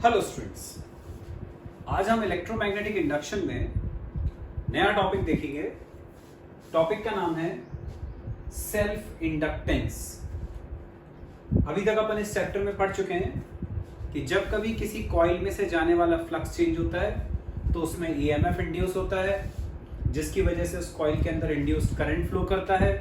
Hello students, आज हम electromagnetic induction में नया टॉपिक देखेंगे। टॉपिक का नाम है सेल्फ इंडक्टेंस। अभी तक अपन इस चैप्टर में पढ़ चुके हैं कि जब कभी किसी कॉइल में से जाने वाला फ्लक्स चेंज होता है तो उसमें ईएमएफ इंड्यूस होता है, जिसकी वजह से उस कॉइल के अंदर इंड्यूस्ड करंट फ्लो करता है।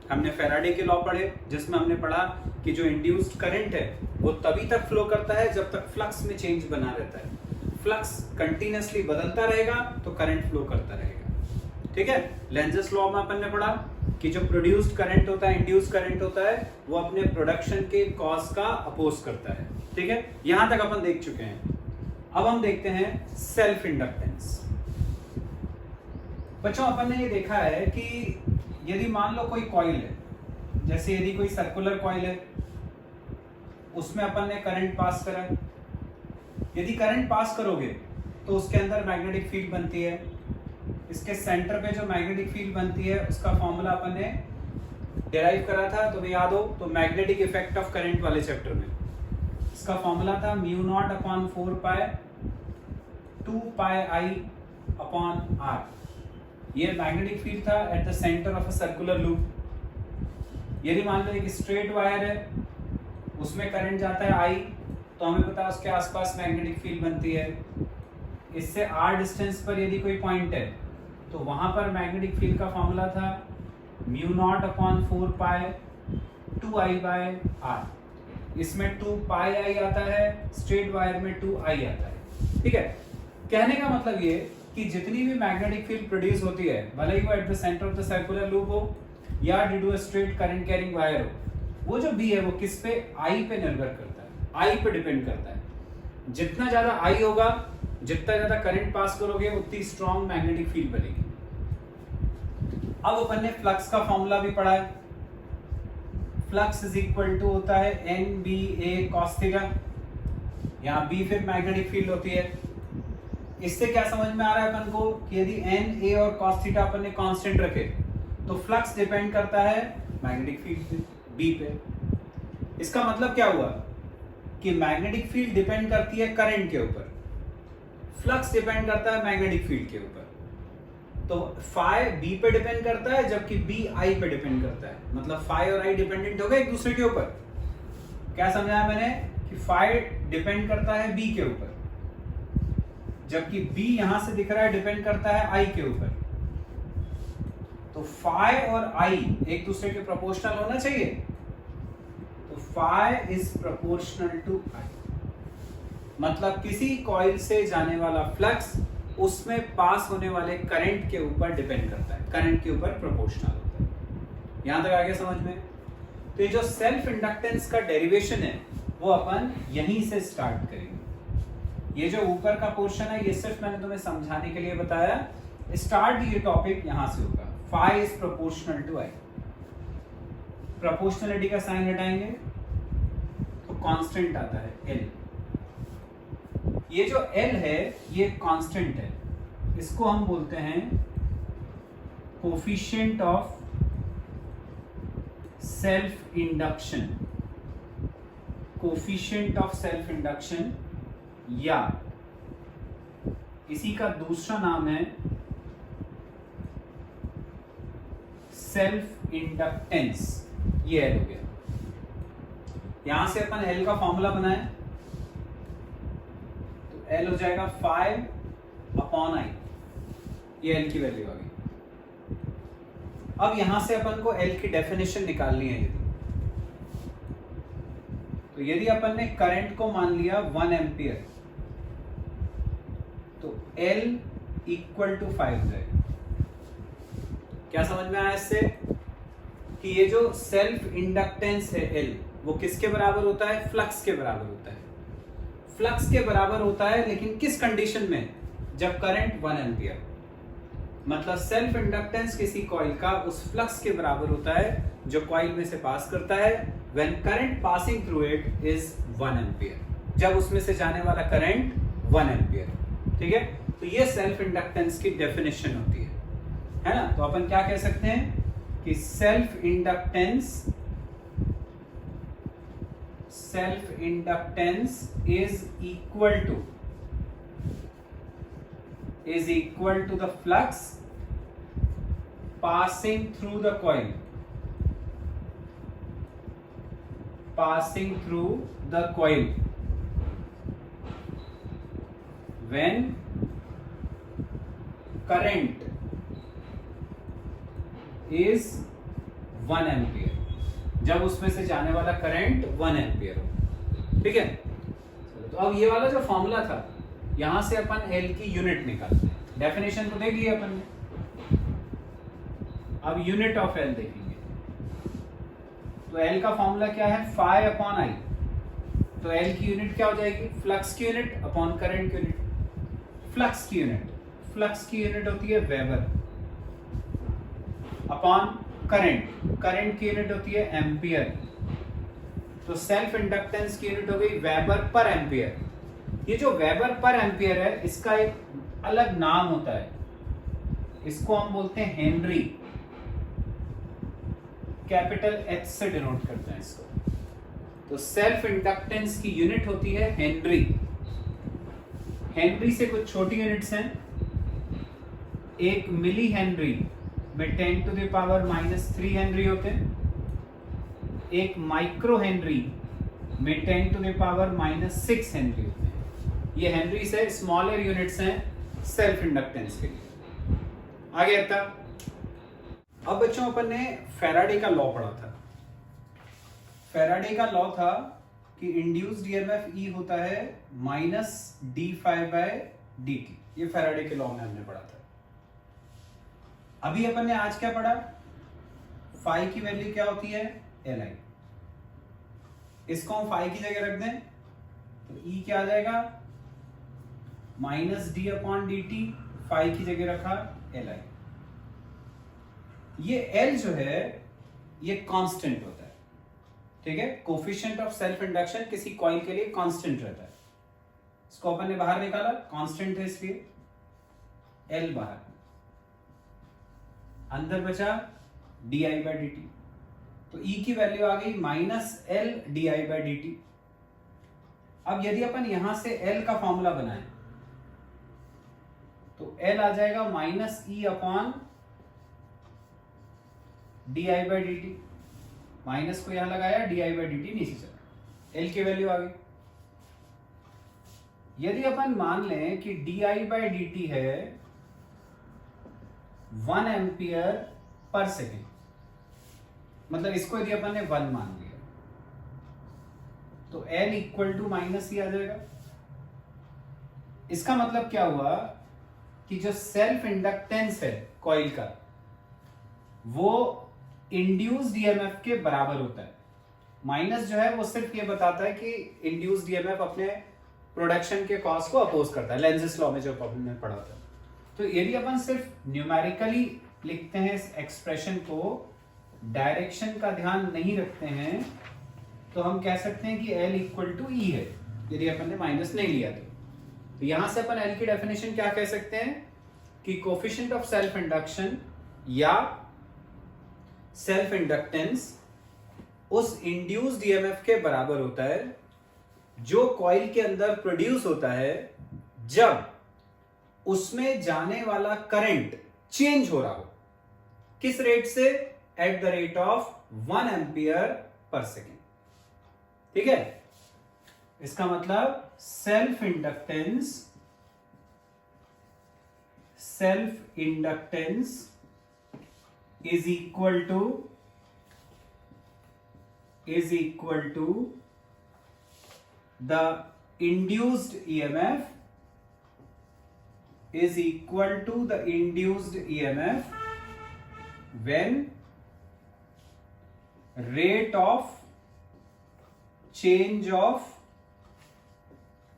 हमने फैराडे के लॉ पढ़े, जिसमें हमने पढ़ा कि जो इंड्यूस्ड करंट है वो तभी तक फ्लो करता है जब तक फ्लक्स में चेंज बना रहता है। फ्लक्स कंटिन्यूअसली बदलता रहेगा तो करंट फ्लो करता रहेगा। ठीक है, लेंजेस लॉ में अपन ने पढ़ा कि जो प्रोड्यूस्ड करंट होता है, इंड्यूस्ड करंट होता है, वो अपने प्रोडक्शन के कॉज का अपोज करता है। ठीक है, यहां तक अपन देख चुके हैं। अब हम देखते हैं सेल्फ इंडक्टेंस। बच्चों, अपन ने ये देखा है कि यदि मान लो कोई कॉइल है, जैसे यदि कोई सर्कुलर कॉइल है, उसमें अपन ने करंट पास करा। यदि करंट पास करोगे तो उसके अंदर मैग्नेटिक फील्ड बनती है। इसके सेंटर पे जो मैग्नेटिक फील्ड बनती है उसका फॉर्मूला अपन ने डिराइव करा था, तो याद हो तो मैग्नेटिक इफेक्ट ऑफ करंट वाले चैप्टर में इसका फॉर्मूला था mu naught upon 4 pi 2 pi I upon R. ये मैग्नेटिक फील्ड था at the centre of a circular loop. यदि मान लो एक स्ट्रेट वायर है, उसमें करंट जाता है आई, तो हमें पता है उसके आसपास मैग्नेटिक फील्ड बनती है। इससे आर डिस्टेंस पर यदि कोई पॉइंट है तो वहां पर मैग्नेटिक फील्ड का फॉर्मूला था mu naught upon 4 pi 2 I by R. इसमें 2 पाई आई आता है, स्ट्रेट वायर में 2 आई आता है। ठीक है, कहने का मतलब ये कि जितनी भी मैग्नेटिक फील्ड प्रोड्यूस होती है, भले ही वो at the centre of the circular loop हो या due to a straight current carrying wire हो, वो जो बी है वो किस पे, आई पे निर्भर करता है, आई पे डिपेंड करता है। जितना ज्यादा आई होगा, जितना ज्यादा करंट पास करोगे, उतनी स्ट्रॉन्ग मैग्नेटिक फील्ड बनेगी। अब अपन ने फ्लक्स का फॉर्मूला भी पढ़ा है। फ्लक्स इज इक्वल टू होता है एन बी ए कॉस थीटा। यहाँ बी फिर मैग्नेटिक फील्ड होती है। इससे क्या समझ में आ रहा है अपन को कि यदि एन ए और कॉस थीटा अपन ने कांस्टेंट रखे तो फ्लक्स डिपेंड करता है मैग्नेटिक फील्ड पे, बी पे। इसका मतलब क्या हुआ कि मैग्नेटिक फील्ड डिपेंड करती है करंट के ऊपर, फ्लक्स डिपेंड करता है मैग्नेटिक फील्ड के ऊपर। तो फाई बी पे डिपेंड करता है जबकि बी आई पे डिपेंड करता है। मतलब फाई और आई डिपेंडेंट हो गए एक दूसरे के ऊपर। क्या समझाया मैंने कि फाई डिपेंड करता है बी के ऊपर, जबकि बी यहां से दिख रहा है डिपेंड करता है आई के ऊपर। तो फाई और आई एक दूसरे के प्रोपोर्शनल होना चाहिए। तो फाई इज प्रोपोर्शनल टू आई, मतलब किसी कॉइल से जाने वाला फ्लक्स उसमें पास होने वाले करंट के ऊपर डिपेंड करता है, करंट के ऊपर प्रोपोर्शनल होता है। यहां तक आगे समझ में? तो ये जो सेल्फ इंडक्टेंस का डेरिवेशन है वो अपन यहीं से स्टार्ट करेंगे। ये जो ऊपर का पोर्शन है ये सिर्फ मैंने तुम्हें समझाने के लिए बताया। स्टार्ट ये टॉपिक यहां से होगा। Phi is proportional to I. Proportionality का साइन हटाएंगे तो कांस्टेंट आता है एल। ये जो एल है ये कांस्टेंट है, इसको हम बोलते हैं coefficient of self induction. Coefficient of self induction, या इसी का दूसरा नाम है सेल्फ इंडक्टेंस। ये एल हो गया। यहां से अपन एल का फॉर्मूला बनाए तो एल हो जाएगा 5 अपॉन आई। ये एल की वैल्यू आ गई। अब यहां से अपन को एल की डेफिनेशन निकालनी है। यदि अपन ने करंट को मान लिया 1 एम्पियर तो एल इक्वल टू 5 हो जाएगा। क्या समझ में आया इससे कि ये जो सेल्फ इंडक्टेंस है एल, वो किसके बराबर होता है, फ्लक्स के बराबर होता है। फ्लक्स के बराबर होता है, लेकिन किस कंडीशन में, जब करंट 1 एम्पियर। मतलब सेल्फ इंडक्टेंस किसी कॉइल का उस फ्लक्स के बराबर होता है जो कॉइल में से पास करता है when current passing through it is 1 ampere, जब उसमें से जाने वाला करंट 1 एम्पियर। ठीक है, तो ये सेल्फ इंडक्टेंस की डेफिनेशन होती है ना। तो अपन क्या कह सकते हैं कि self inductance self inductance is equal to the flux passing through the coil, when current is 1 ampere, जब उसमें से जाने वाला करंट 1 एम्पियर हो। ठीक है, तो अब ये वाला जो फॉर्मूला था, यहां से अपन एल की यूनिट निकालते हैं। डेफिनेशन तो देख लिया अपन ने, अब यूनिट ऑफ एल देखेंगे। तो एल का फॉर्मूला क्या है, फाई अपॉन आई। तो एल की यूनिट क्या हो जाएगी, फ्लक्स की यूनिट अपॉन करंट की यूनिट। फ्लक्स की यूनिट होती है वेबर अपॉन करंट की यूनिट होती है एम्पियर। तो सेल्फ इंडक्टेंस की यूनिट हो गई वेबर पर एम्पियर। ये जो वेबर पर एम्पियर है, इसका एक अलग नाम होता है, इसको हम बोलते हैं हेनरी। कैपिटल एच से डिनोट करते हैं इसको। तो सेल्फ इंडक्टेंस की यूनिट होती है हेनरी। हेनरी से कुछ छोटी यूनिट्स हैं। एक मिली हेनरी में 10 टू द पावर -3 हेनरी होते हैं। एक माइक्रो हेनरी में 10 टू द पावर -6 हेनरी होते हैं। ये हेनरी से स्मॉलर यूनिट्स हैं सेल्फ इंडक्टेंस के लिए। आगे आता, अब बच्चों अपन ने फैराडे का लॉ पढ़ा था। फैराडे का लॉ था कि इंड्यूस्ड ईएमएफ ई होता है -d∅/dt। ये फैराडे के लॉ में हमने पढ़ा था। अभी अपन ने आज क्या पढ़ा, फाई की वैल्यू क्या होती है, Li। इसको हम फाई की जगह रख दें तो E क्या आ जाएगा, -d/dt। फाई की जगह रखा Li। ये L जो है ये कांस्टेंट होता है। ठीक है, कोफिशिएंट ऑफ सेल्फ इंडक्शन किसी कॉइल के लिए कांस्टेंट रहता है। इसको अपन ने बाहर निकाला, कांस्टेंट है इसलिए L बाहर, अंदर बचा di/dt। तो E की वैल्यू आ गई -L/di/dt। अब यदि अपन यहां से L का फॉर्मूला बनाएं तो L आ जाएगा -E/di/dt। माइनस को यहां लगाया, di/dt नीचे चला, L की वैल्यू आ गई। यदि अपन मान लें कि di/dt है 1 एम्पियर पर सेकेंड, मतलब इसको यदि अपन ने 1 मान लिया तो L इक्वल टू -E आ जाएगा। इसका मतलब क्या हुआ कि जो सेल्फ इंडक्टेंस है कॉइल का, वो इंड्यूस्ड ईएमएफ के बराबर होता है। माइनस जो है वो सिर्फ ये बताता है कि इंड्यूस्ड ईएमएफ अपने प्रोडक्शन के कॉज को अपोज करता है, लेंज़ेस लॉ में जो हमने पढ़ा था। तो यदि अपन सिर्फ न्यूमेरिकली लिखते हैं इस एक्सप्रेशन को, डायरेक्शन का ध्यान नहीं रखते हैं, तो हम कह सकते हैं कि L इक्वल टू E है, यदि अपन ने माइनस नहीं लिया तो यहां से अपन L की डेफिनेशन क्या कह सकते हैं कि कोफिशिएंट ऑफ सेल्फ इंडक्शन या सेल्फ इंडक्टेंस उस इंड्यूस्ड ईएमएफ के बराबर होता है जो कॉइल के अंदर प्रोड्यूस होता है जब उसमें जाने वाला करंट चेंज हो रहा हो। किस रेट से, at the rate of 1 ampere per second. ठीक है, इसका मतलब self inductance is equal to the induced EMF is equal to the induced EMF when rate of change of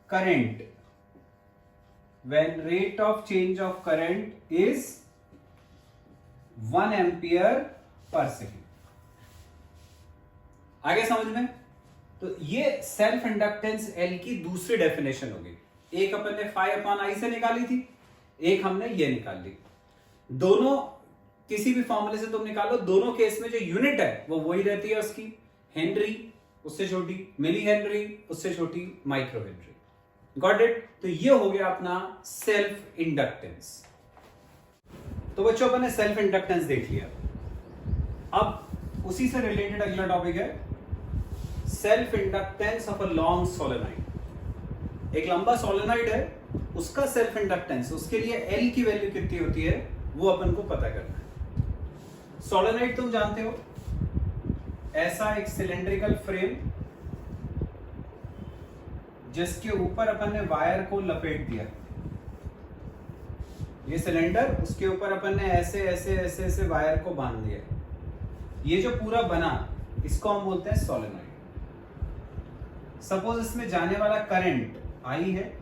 current is 1 ampere per second. आगे समझ में? तो ये self inductance L की दूसरी डेफिनेशन होगी। एक अपन ने φ/I से निकाली थी, एक हमने ये निकाल ली। दोनों किसी भी फॉर्मूले से तुम निकालो, दोनों केस में जो यूनिट है वो वही रहती है उसकी, हेनरी। उससे छोटी मिली हेनरी, उससे छोटी माइक्रो हेनरी। Got it? तो ये हो गया अपना सेल्फ इंडक्टेंस। तो बच्चों अपन ने सेल्फ इंडक्टेंस देख लिया। अब उसी से रिलेटेड अगला टॉपिक है self inductance of a long solenoid. एक लंबा सोलेनॉइड है, उसका सेल्फ इंडक्टेंस, उसके लिए एल की वैल्यू कितनी होती है वो अपन को पता करना है। सोलेनॉइड तुम जानते हो, ऐसा एक सिलेंड्रिकल फ्रेम जिसके ऊपर अपन ने वायर को लपेट दिया। ये सिलेंडर, उसके ऊपर अपन ने ऐसे ऐसे ऐसे ऐसे वायर को बांध दिया। ये जो पूरा बना, इसको हम बोलते हैं सोलेनॉइड। सपोज इसमें जाने वाला करंट आई है।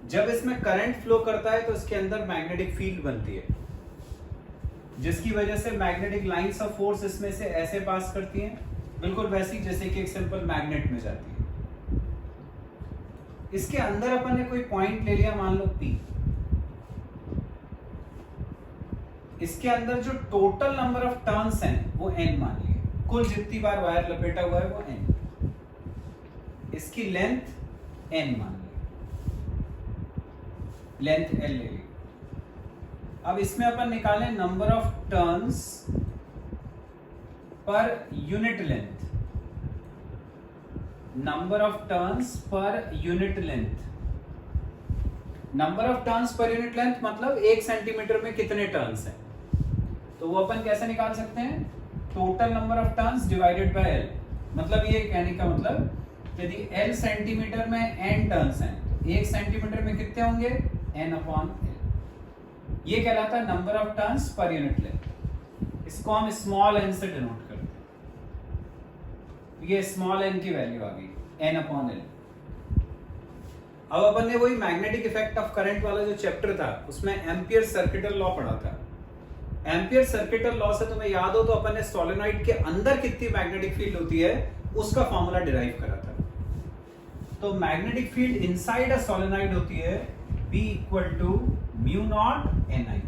जब इसमें करंट फ्लो करता है तो इसके अंदर मैग्नेटिक फील्ड बनती है, जिसकी वजह से मैग्नेटिक लाइंस ऑफ फोर्स इसमें से ऐसे पास करती हैं, बिल्कुल वैसी जैसे कि एक सिंपल मैग्नेट में जाती है। इसके अंदर अपन ने कोई पॉइंट ले लिया, मान लो P। इसके अंदर जो टोटल नंबर ऑफ टर्न्स हैं वो N मान लिए, कुल जितनी बार वायर लपेटा हुआ है वो N। इसकी लेंथ N मान ली, लेंथ L ले ली। अब इसमें अपन निकालें number of turns per unit length, number of turns per unit length. Number of turns per unit length मतलब 1 सेंटीमीटर में कितने टर्न्स हैं, तो वो अपन कैसे निकाल सकते हैं? Total number of turns divided by L। मतलब ये कहने का मतलब यदि L सेंटीमीटर में n टर्न्स हैं तो 1 सेंटीमीटर में कितने होंगे? n/L। ये कहलाता है number of turns per unit length. इसको हम स्मॉल n से डिनोट करते हैं। ये स्मॉल n की वैल्यू आ गई, n/L। अब अपन ने वही मैग्नेटिक इफेक्ट ऑफ करंट वाला जो चैप्टर था उसमें एम्पियर सर्किटल लॉ पढ़ा था। एम्पियर सर्किटल लॉ से तुम्हें याद हो तो अपन ने सोलेनॉइड के अंदर कितनी मैग्नेटिक फील्ड होती है उसका फॉर्मूला डिराइव करा था। तो magnetic field inside a solenoid होती है B = μ0 Ni।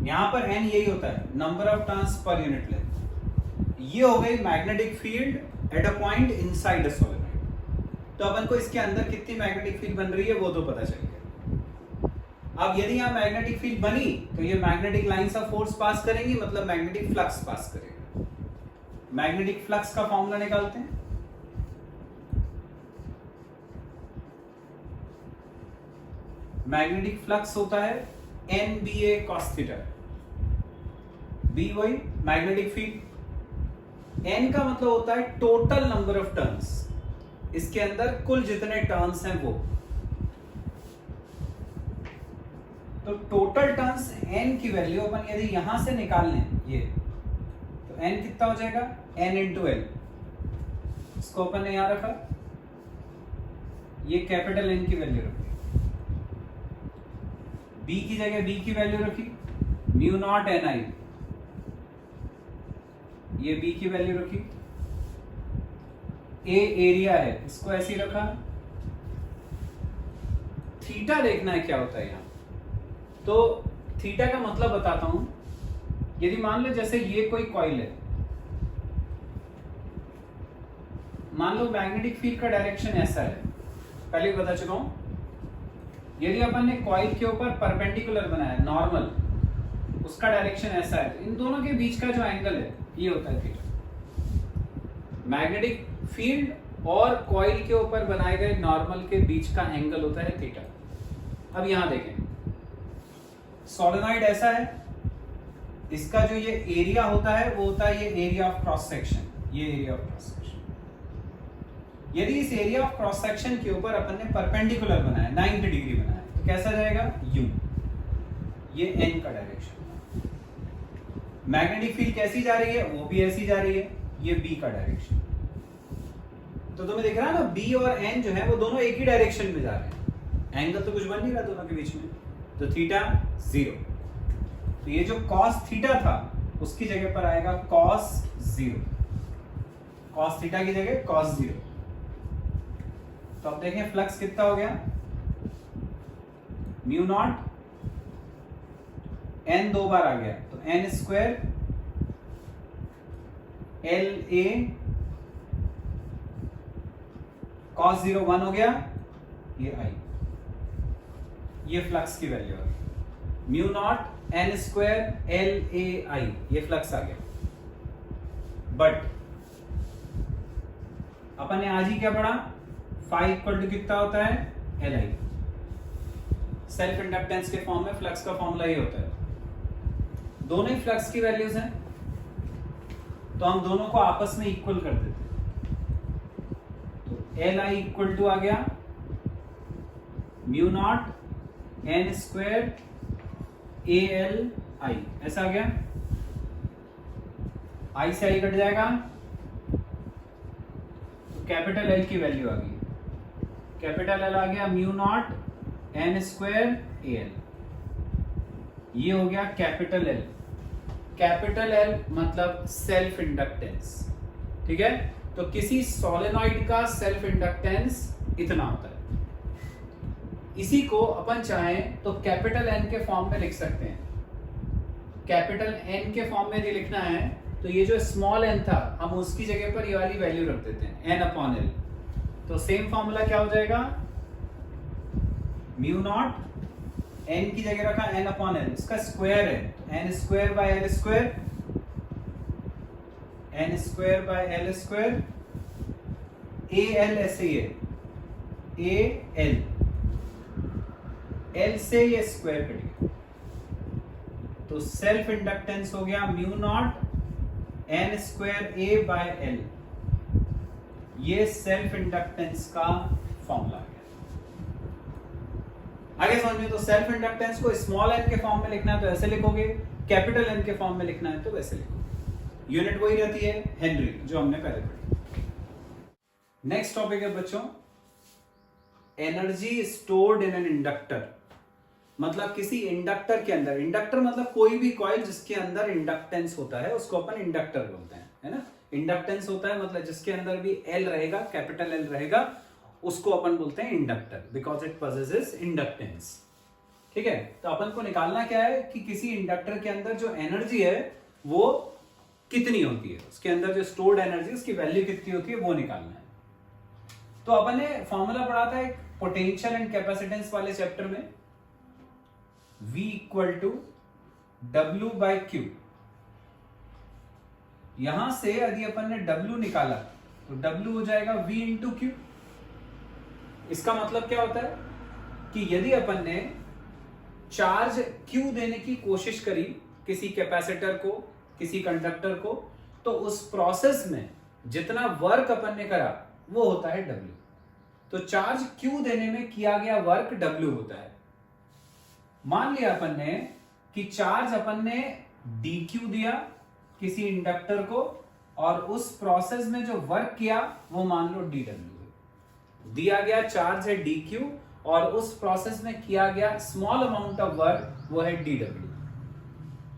यहां पर n यही होता है, number of turns per unit length. ये हो गई magnetic field at a point inside a solenoid. तो अपन को इसके अंदर कितनी मैग्नेटिक फील्ड बन रही है वो तो पता चल गया। अब यदि यहां मैग्नेटिक फील्ड बनी तो ये magnetic lines of force pass करेंगी, मतलब मैग्नेटिक फ्लक्स पास करेगा। मैग्नेटिक फ्लक्स का फॉर्मूला निकालते हैं। मैग्नेटिक फ्लक्स होता है NBA cos थीटा। B वही मैग्नेटिक फील्ड। N का मतलब होता है टोटल नंबर ऑफ टर्न्स, इसके अंदर कुल जितने टर्न्स हैं वो। तो टोटल टर्न्स N की वैल्यू अपन यदि यहां से निकाल लें ये, तो N कितना हो जाएगा? N × L। इसको अपन ने यहां रखा, ये कैपिटल N की वैल्यू रखी, B की जगह B की वैल्यू रखी μ0 Ni, ये B की वैल्यू रखी। A एरिया है, इसको ऐसे ही रखा। थीटा देखना है क्या होता है यहां, तो थीटा का मतलब बताता हूं। यदि मान लो जैसे ये कोई कॉइल है, मान लो मैग्नेटिक फील्ड का डायरेक्शन ऐसा है, पहले बता चुका हूं। यदि अपन ने कॉइल के ऊपर परपेंडिकुलर बनाया नॉर्मल, उसका डायरेक्शन ऐसा है, तो इन दोनों के बीच का जो एंगल है ये होता है थीटा। मैग्नेटिक फील्ड और कॉइल के ऊपर बनाए गए नॉर्मल के बीच का एंगल होता है थीटा। अब यहां देखें, सोलेनॉइड ऐसा है, इसका जो ये एरिया होता है वो होता है ये एरिया ऑफ क्रॉस सेक्शन, ये एरिया ऑफ क्रॉस सेक्शन। यदि इस एरिया ऑफ क्रॉस सेक्शन के ऊपर अपन ने परपेंडिकुलर बनाया, 90 डिग्री बनाया, तो कैसा जाएगा? U। ये N का डायरेक्शन। मैग्नेटिक फील्ड कैसी जा रही है? वो भी ऐसी जा रही है, ये B का डायरेक्शन। तो तुम्हें दिख रहा है ना, B और N जो है वो दोनों एक ही डायरेक्शन में जा रहे हैं। एंगल तो कुछ बन नहीं रहा दोनों के बीच में, तो थीटा 0। तो ये जो cos थीटा था उसकी जगह पर आएगा cos 0, cos थीटा की जगह cos 0। तो अब देखें फ्लक्स कितना हो गया? μ0 N 2 बार आ गया, तो N² LA cos 0 1 हो गया, ये I, ये फ्लक्स की वैल्यू आ गई, mu naught N square L A I, ये फ्लक्स आ गया। बट अपन ने आज ही क्या पढ़ा, फाई इक्वल टू कितना होता है, एल आई। सेल्फ इंडक्टेंस के फॉर्म में फ्लक्स का फॉर्मूला ये होता है। दोनों ही फ्लक्स की वैल्यूज हैं, तो हम दोनों को आपस में इक्वल कर देते हैं। तो एल आई इक्वल टू आ गया mu naught N square A L I, ऐसा आ गया। आई से आई कट जाएगा तो कैपिटल एल की वैल्यू आ गई, कैपिटल एल आ गया mu naught N square A L, ये हो गया कैपिटल एल। कैपिटल एल मतलब सेल्फ इंडक्टेंस, ठीक है। तो किसी सोलेनॉइड का सेल्फ इंडक्टेंस इतना होता है। इसी को अपन चाहें तो कैपिटल एन के फॉर्म में लिख सकते हैं। कैपिटल एन के फॉर्म में यदि लिखना है तो ये जो स्मॉल एन था, हम उसकी जगह पर ये वाली वैल्यू रख देते हैं, एन अपॉन एल। तो सेम फॉर्मूला क्या हो जाएगा, म्यू नॉट एन की जगह रखा एन अपॉन एल, इसका स्क्वायर है N square by L square, N square by L square, A L ऐसे ही है, ए एल, एल से ये स्क्वायर कट गया, तो सेल्फ इंडक्टेंस हो गया mu naught N square A by L. ये सेल्फ इंडक्टेंस का फॉर्मूला है। आगे समझ में, तो सेल्फ इंडक्टेंस को स्मॉल एन के फॉर्म में लिखना है तो ऐसे लिखोगे, कैपिटल एन के फॉर्म में लिखना है तो वैसे लिखोगे। यूनिट वही रहती है हेनरी, जो हमने पहले पढ़ी। नेक्स्ट टॉपिक है बच्चों, energy stored in an inductor. मतलब किसी इंडक्टर के अंदर, इंडक्टर मतलब कोई भी कॉइल जिसके अंदर इंडक्टेंस होता है उसको अपन इंडक्टर बोलते हैं, है ना। इंडक्टेंस होता है मतलब जिसके अंदर भी एल रहेगा, कैपिटल एल रहेगा, उसको अपन बोलते हैं inductor, because it possesses inductance, ठीक है। तो अपन को निकालना क्या है कि किसी इंडक्टर के अंदर जो एनर्जी है वो कितनी होती है, उसके अंदर जो स्टोर्ड एनर्जी उसकी वैल्यू कितनी होती है वो निकालना है। तो अपन ने फॉर्मूला पढ़ा था एक पोटेंशियल एंड कैपेसिटेंस वाले चैप्टर में, V equal to W by Q. यहां से यदि अपन ने W निकाला तो W हो जाएगा V इंटू क्यू। इसका मतलब क्या होता है कि यदि अपन ने चार्ज Q देने की कोशिश करी किसी कैपेसिटर को, किसी कंडक्टर को, तो उस प्रोसेस में जितना वर्क अपन ने करा वो होता है W। तो चार्ज Q देने में किया गया वर्क W होता है। मान लिया अपन ने कि चार्ज अपन ने dq दिया किसी इंडक्टर को, और उस प्रोसेस में जो वर्क किया वो मान लो dw है। दिया गया चार्ज है dq और उस प्रोसेस में किया गया स्मॉल अमाउंट ऑफ वर्क वो है dw।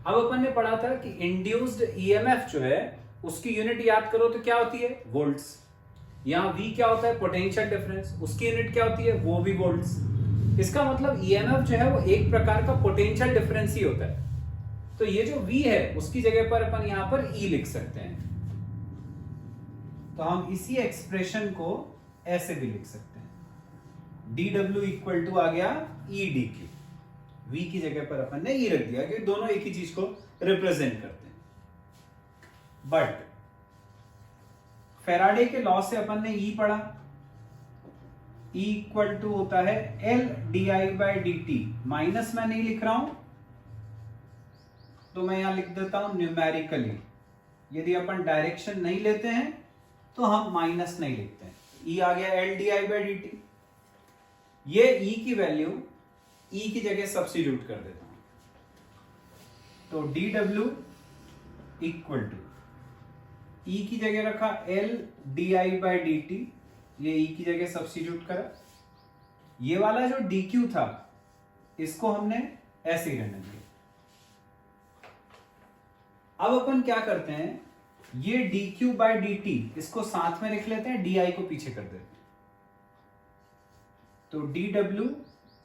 अब अपन ने पढ़ा था कि इंड्यूस्ड ईएमएफ जो है उसकी यूनिट याद करो तो क्या होती है, वोल्ट्स। यहां v क्या होता है, पोटेंशियल डिफरेंस, उसकी यूनिट क्या होती है, वो भी वोल्ट्स। इसका मतलब ईएमएफ जो है वो एक प्रकार का पोटेंशियल डिफरेंस ही होता है। तो ये जो V है उसकी जगह पर अपन यहां पर E लिख सकते हैं। तो हम इसी एक्सप्रेशन को ऐसे भी लिख सकते हैं, dw इक्वल टू आ गया E dq। V की जगह पर अपन ने E रख दिया क्योंकि दोनों एक ही चीज को रिप्रेजेंट करते हैं। बट फैराडे के लॉ से अपन ने E पढ़ा, E इक्वल टू होता है L di by dt। Minus मैं नहीं लिख रहा हूं तो मैं यहां लिख देता हूं न्यूमेरिकली। यदि अपन डायरेक्शन नहीं लेते हैं तो हम माइनस नहीं लिखते हैं। E आ गया L di बाई dt। ये E की वैल्यू E की जगह सब्स्टिट्यूट कर देता हूं, तो dw इक्वल टू E की जगह रखा L di बाई dt, ये E की जगह सब्स्टिट्यूट करा। ये वाला जो dq था इसको हमने ऐसे ही रहने दिया। अब अपन क्या करते हैं, ये dq बाई dt इसको साथ में लिख लेते हैं, di को पीछे कर देते हैं। तो dw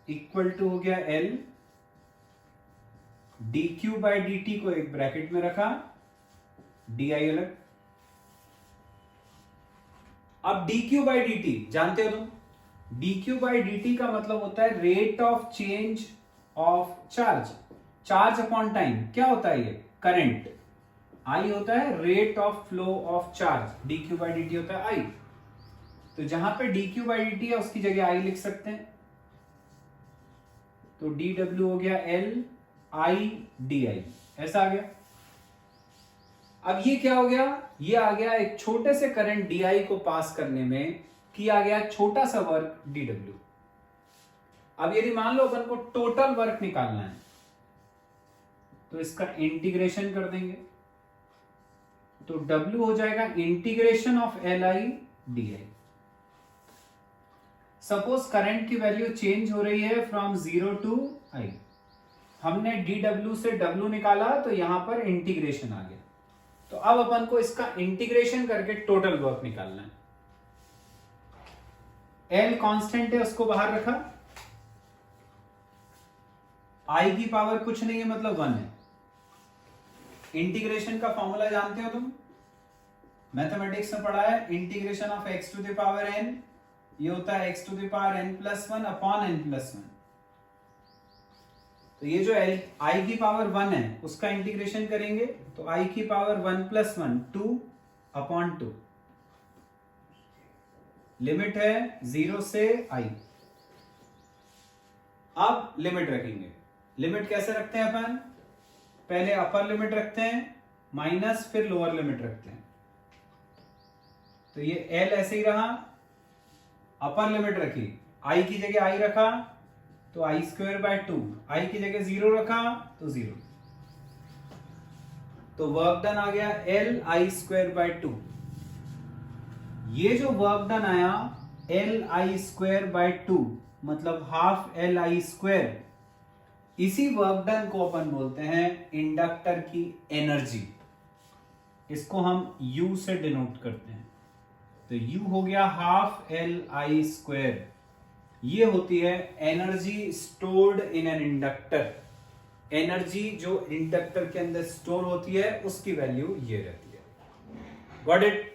इक्वल टू हो गया L, dq बाई dt को एक ब्रैकेट में रखा, di अलग, अब dq बाई dt जानते हो तुम, dq बाई dt का मतलब होता है rate of change of charge, charge upon time. क्या होता है ये? करंट। I होता है rate of flow of charge, dq by dt होता है I। तो जहां पे dq बाई dt है उसकी जगह I लिख सकते हैं, तो dw हो गया L I di, ऐसा आ गया। अब ये क्या हो गया? ये आ गया एक छोटे से करंट di को पास करने में किया गया छोटा सा वर्क dw। अब यदि मान लो अपन को टोटल वर्क निकालना है तो इसका इंटीग्रेशन कर देंगे, तो w हो जाएगा integration of Li di। Suppose current की वैल्यू चेंज हो रही है फ्रॉम 0 टू I, हमने dw से w निकाला तो यहां पर इंटीग्रेशन आ गया। तो अब अपन को इसका इंटीग्रेशन करके टोटल वर्क निकालना है। L कांस्टेंट है, उसको बाहर रखा, I की पावर कुछ नहीं है मतलब 1 है। इंटीग्रेशन का फॉर्मूला जानते हो तुम, मैथमेटिक्स में पढ़ा है, integration of x to the power n, ये होता है x to the power n+1 upon n+1। तो ये जो I की पावर 1 है उसका इंटीग्रेशन करेंगे तो I की पावर 1+1 2 अपॉन 2, लिमिट है 0 से I। अब लिमिट रखेंगे, लिमिट कैसे रखते हैं अपन? पहले अपर लिमिट रखते हैं माइनस, फिर लोअर लिमिट रखते हैं। तो ये L ऐसे ही रहा, अपर लिमिट रखी, I की जगह I रखा तो I² बाय 2, I की जगह 0 रखा तो 0, तो वर्क डन आ गया LI² बाय 2। ये जो वर्क डन आया LI² बाय 2 मतलब हाफ LI², इसी वर्क डन को अपन बोलते हैं इंडक्टर की एनर्जी। इसको हम U से डिनोट करते हैं, तो U हो गया हाफ LI²। ये होती है energy stored in an inductor. Energy जो इंडक्टर के अंदर स्टोर होती है उसकी वैल्यू ये रहती है। Got it?